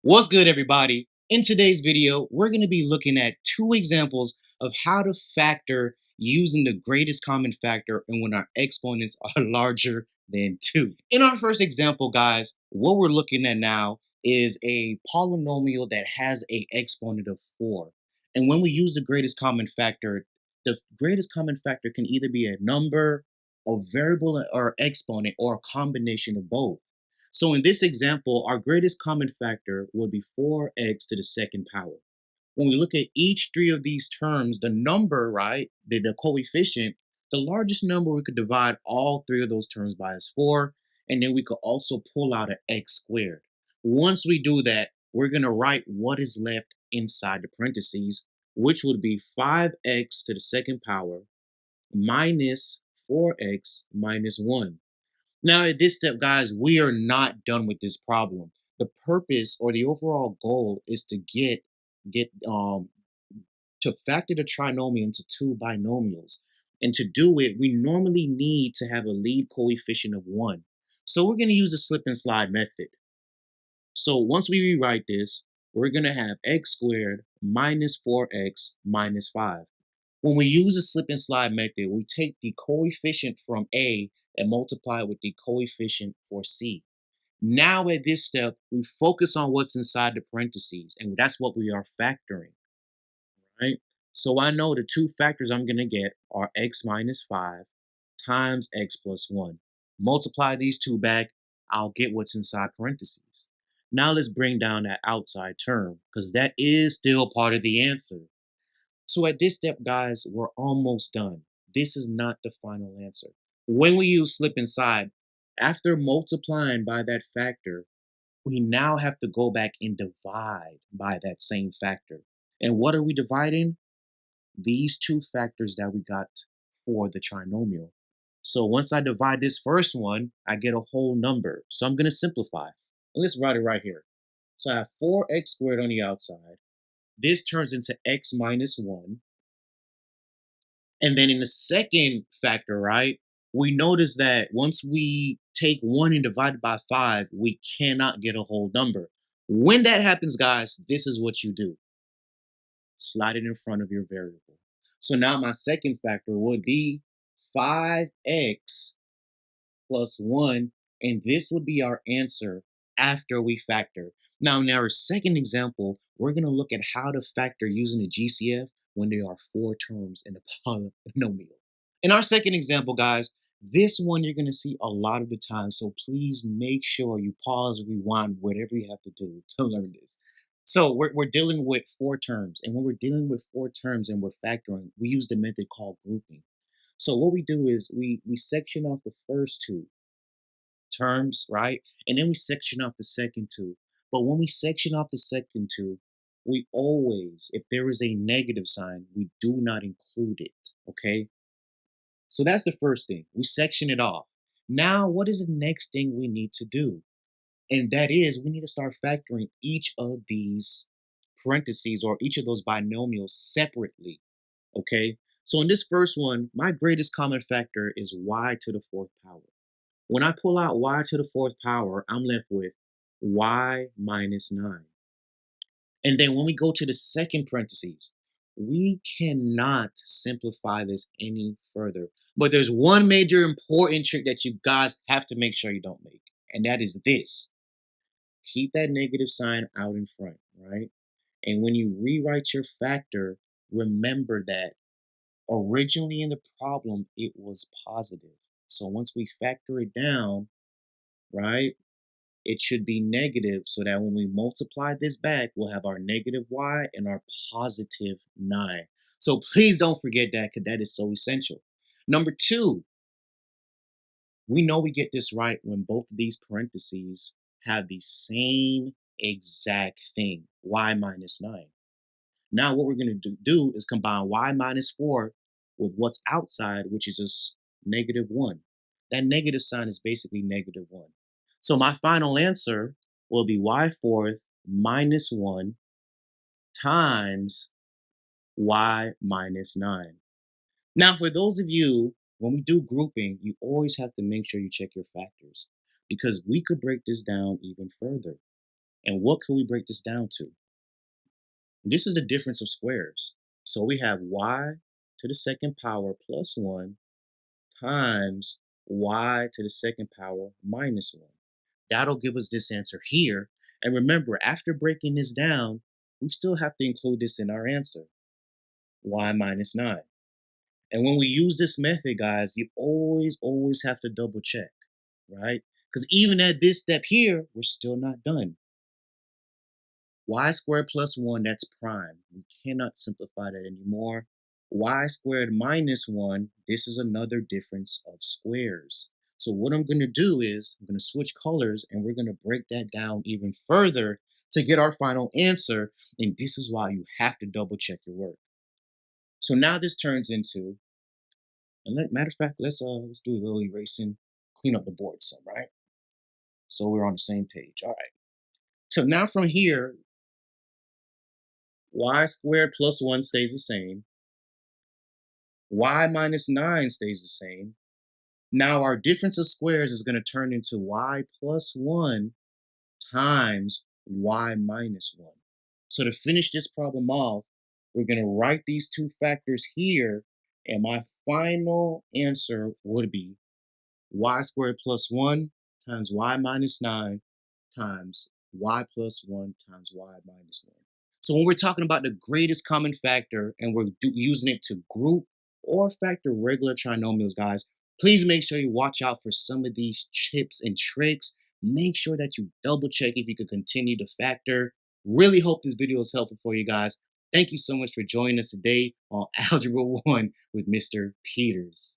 What's good, everybody? In today's video, we're going to be looking at two examples of how to factor using the greatest common factor and when our exponents are larger than 2. In our first example, guys, what we're looking at now is a polynomial that has a exponent of 4. And when we use the greatest common factor, the greatest common factor can either be a number, a variable, or exponent, or a combination of both. So in this example, our greatest common factor would be 4x to the second power. When we look at each three of these terms, the number, right, the coefficient, the largest number we could divide all three of those terms by is 4, and then we could also pull out an x squared. Once we do that, we're going to write what is left inside the parentheses, which would be 5x to the second power minus 4x minus 1. Now, at this step, guys, we are not done with this problem. The purpose or the overall goal is to get to factor the trinomial into two binomials. And to do it, we normally need to have a lead coefficient of 1. So we're going to use the slip and slide method. So once we rewrite this, we're going to have x squared minus 4x minus 5. When we use the slip and slide method, we take the coefficient from A and multiply it with the coefficient for C. Now at this step, we focus on what's inside the parentheses, and that's what we are factoring, right? So I know the two factors I'm going to get are x minus 5 times x plus 1. Multiply these two back, I'll get what's inside parentheses. Now let's bring down that outside term, because that is still part of the answer. So at this step, guys, we're almost done. This is not the final answer. When we use slip inside, after multiplying by that factor, we now have to go back and divide by that same factor. And what are we dividing? These two factors that we got for the trinomial. So once I divide this first one, I get a whole number. So I'm going to simplify. And let's write it right here. So I have 4x squared on the outside. This turns into x minus 1. And then in the second factor, right, we notice that once we take 1 and divide it by 5, we cannot get a whole number. When that happens, guys, this is what you do. Slide it in front of your variable. So now my second factor would be 5x plus 1, and this would be our answer after we factor. Now, in our second example, we're going to look at how to factor using the GCF when there are 4 terms in a polynomial. In our second example, guys, this one you're going to see a lot of the time, so please make sure you pause, rewind, whatever you have to do to learn this. So we're dealing with 4 terms, and when we're dealing with 4 terms and we're factoring, we use the method called grouping. So what we do is we section off the first 2 terms, right? And then we section off the second 2. But when we section off the second 2, we always, if there is a negative sign, we do not include it, okay? So that's the first thing. We section it off. Now, what is the next thing we need to do? And that is we need to start factoring each of these parentheses or each of those binomials separately, okay? So in this first one, my greatest common factor is y to the 4th power. When I pull out y to the 4th power, I'm left with y minus 9. And then when we go to the second parentheses, we cannot simplify this any further. But there's one major important trick that you guys have to make sure you don't make, and that is this. Keep that negative sign out in front, right? And when you rewrite your factor, remember that originally in the problem, it was positive. So once we factor it down, right, it should be negative so that when we multiply this back, we'll have our negative y and our positive 9. So please don't forget that because that is so essential. Number 2, we know we get this right when both of these parentheses have the same exact thing, y minus 9. Now what we're going to do is combine y minus 4 with what's outside, which is just negative 1. That negative sign is basically negative 1. So my final answer will be y fourth minus 1 times y minus 9. Now for those of you, when we do grouping, you always have to make sure you check your factors because we could break this down even further. And what could we break this down to? This is the difference of squares. So we have y to the second power plus 1 times y to the second power minus 1. That'll give us this answer here. And remember, after breaking this down, we still have to include this in our answer, y minus 9. And when we use this method, guys, you always have to double check, right? Because even at this step here, we're still not done. Y squared plus 1, that's prime. We cannot simplify that anymore. Y squared minus 1, this is another difference of squares. So what I'm going to do is I'm going to switch colors and we're going to break that down even further to get our final answer. And this is why you have to double check your work. So now this turns into, matter of fact, let's do a little erasing, clean up the board some, right? So we're on the same page. All right. So now from here, y squared plus 1 stays the same. Y minus 9 stays the same. Now our difference of squares is going to turn into y plus 1 times y minus 1. So to finish this problem off, we're going to write these two factors here, and my final answer would be y squared plus 1 times y minus 9 times y plus 1 times y minus 1. So when we're talking about the greatest common factor and we're using it to group or factor regular trinomials, guys, please make sure you watch out for some of these tips and tricks. Make sure that you double check if you can continue to factor. Really hope this video is helpful for you guys. Thank you so much for joining us today on Algebra 1 with Mr. Peters.